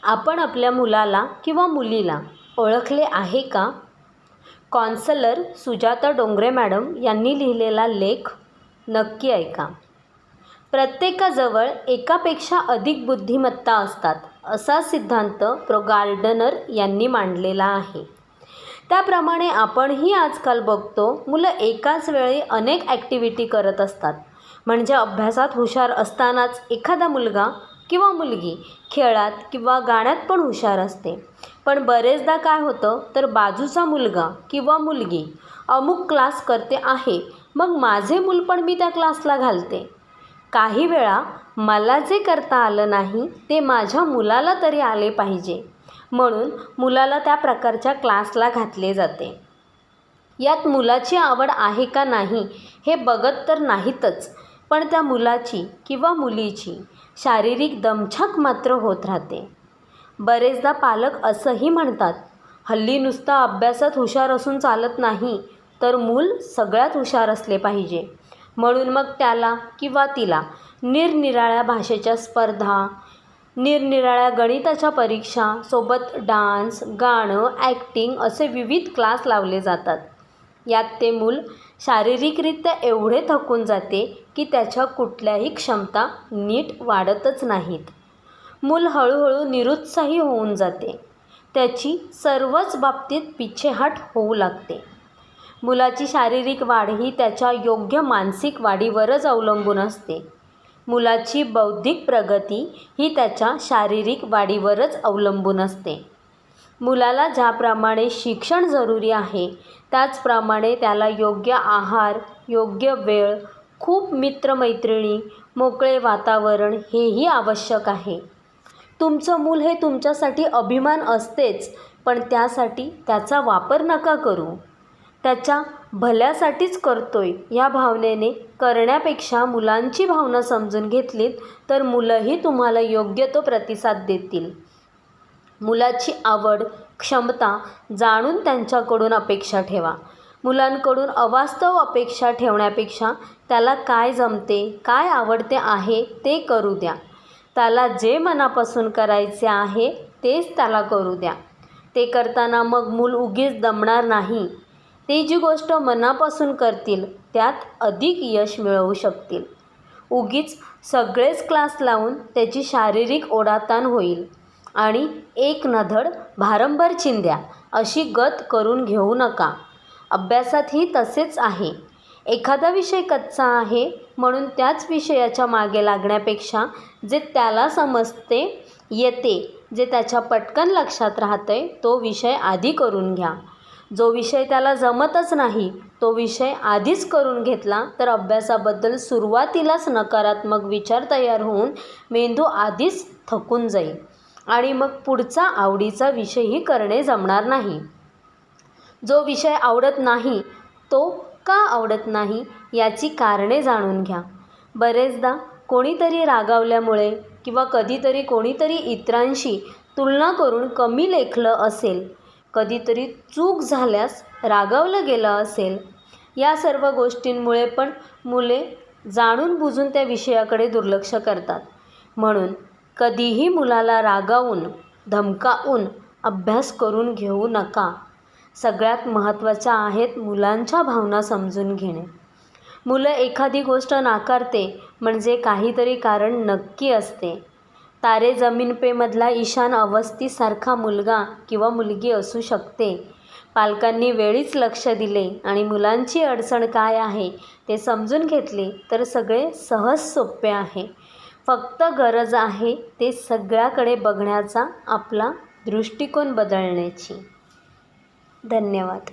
आपण आपल्या मुलाला किंवा मुलीला ओळखले आहे का? कॉन्सलर सुजाता डोंगरे मॅडम यांनी लिहिलेला लेख नक्की ऐका. प्रत्येकाजवळ एकापेक्षा अधिक बुद्धिमत्ता असतात असा सिद्धांत प्रो गार्डनर यांनी मांडलेला आहे. त्याप्रमाणे आपणही आजकाल बघतो, मुलं एकाच वेळी अनेक ॲक्टिव्हिटी करत असतात. म्हणजे अभ्यासात हुशार असतानाच एखादा मुलगा किंवा मुलगी खेळात किंवा गाण्यात पण हुशार असते. पण बरेचदा काय होतं, तर बाजूचा मुलगा किंवा मुलगी अमुक क्लास करते आहे, मग माझे मूल पण मी त्या क्लासला घालते. काही वेळा मला जे करता आलं नाही ते माझ्या मुलाला तरी आले पाहिजे, म्हणून मुलाला त्या प्रकारच्या क्लासला घातले जाते. यात मुलाची आवड आहे का नाही हे बघत तर नाहीतच, पण त्या मुलाची किंवा मुलीची शारीरिक दमछाक मात्र होत राहते. बरेचदा पालक असंही म्हणतात, हल्ली नुसता अभ्यासात हुशार असून चालत नाही, तर मूल सगळ्यात हुशार असले पाहिजे. म्हणून मग त्याला किंवा तिला निरनिराळ्या भाषेच्या स्पर्धा, निरनिराळ्या गणिताच्या परीक्षा, सोबत डान्स, गाणं, ॲक्टिंग असे विविध क्लास लावले जातात. यात ते मूल शारीरिकरित्या एवढे थकून जाते की त्याच्या कुठल्याही क्षमता नीट वाढतच नाहीत. मूल हळूहळू निरुत्साही होऊन जाते. त्याची सर्वच बाबतीत पिछेहाट होऊ लागते. मुलाची शारीरिक वाढ ही त्याच्या योग्य मानसिक वाढीवरच अवलंबून असते. मुलाची बौद्धिक प्रगती ही त्याच्या शारीरिक वाढीवरच अवलंबून असते. मुलाला ज्याप्रमाणे शिक्षण जरुरी आहे, त्याचप्रमाणे त्याला योग्य आहार, योग्य वेळ, खूप मित्रमैत्रिणी, मोकळे वातावरण हेही आवश्यक आहे. तुमचं मूल हे तुमच्यासाठी अभिमान असतेच, पण त्यासाठी त्याचा वापर नका करू. त्याच्या भल्यासाठीच करतोय या भावनेने करण्यापेक्षा मुलांची भावना समजून घेतलीत तर मुलंही तुम्हाला योग्य तो प्रतिसाद देतील. मुलाची आवड, क्षमता जाणून त्यांच्याकडून अपेक्षा ठेवा. मुलांकडून अवास्तव अपेक्षा ठेवण्यापेक्षा त्याला काय जमते, काय आवडते आहे ते करू द्या. त्याला जे मनापासून करायचे आहे तेच त्याला करू द्या. ते करताना मग मूल उगीच दमणार नाही. ते जी गोष्ट मनापासून करतील त्यात अधिक यश मिळवू शकतील. उगीच सगळेच क्लास लावून त्याची शारीरिक ओढाताण होईल आणि एक नधड भारंभार चिंध्या अशी गत करून घेऊ नका. अभ्यासातही तसेच आहे. एखादा विषय कच्चा आहे म्हणून त्याच विषयाच्या मागे लागण्यापेक्षा जे त्याला समजते येते, जे त्याच्या पटकन लक्षात राहतंय तो विषय आधी करून घ्या. जो विषय त्याला जमतच नाही तो विषय आधीच करून घेतला तर अभ्यासाबद्दल सुरुवातीलाच नकारात्मक विचार तयार होऊन मेंदू आधीच थकून जाईल आणि मग पुढचा आवडीचा विषयही करणे जमणार नाही. जो विषय आवडत नाही तो का आवडत नाही याची कारणे जाणून घ्या. बरेचदा कोणीतरी रागावल्यामुळे किंवा कधीतरी कोणीतरी इतरांशी तुलना करून कमी लेखलं असेल, कधीतरी चूक झाल्यास रागावलं गेलं असेल, या सर्व गोष्टींमुळे पण मुले जाणून बुजून त्या विषयाकडे दुर्लक्ष करतात. म्हणून कधीही मुलाला रागावून, धमकावून अभ्यास करून घेऊ नका. सगळ्यात महत्त्वाच्या आहेत मुलांच्या भावना समजून घेणे. मुलं एखादी गोष्ट नाकारते म्हणजे काहीतरी कारण नक्की असते. तारे जमीन पे मधला ईशान अवस्थीसारखा मुलगा किंवा मुलगी असू शकते. पालकांनी वेळीच लक्ष दिले आणि मुलांची अडचण काय आहे ते समजून घेतले तर सगळे सहज सोपे आहे. फक्त गरज आहे ते सगळ्याकडे बघण्याचा आपला दृष्टिकोन बदलण्याची. धन्यवाद.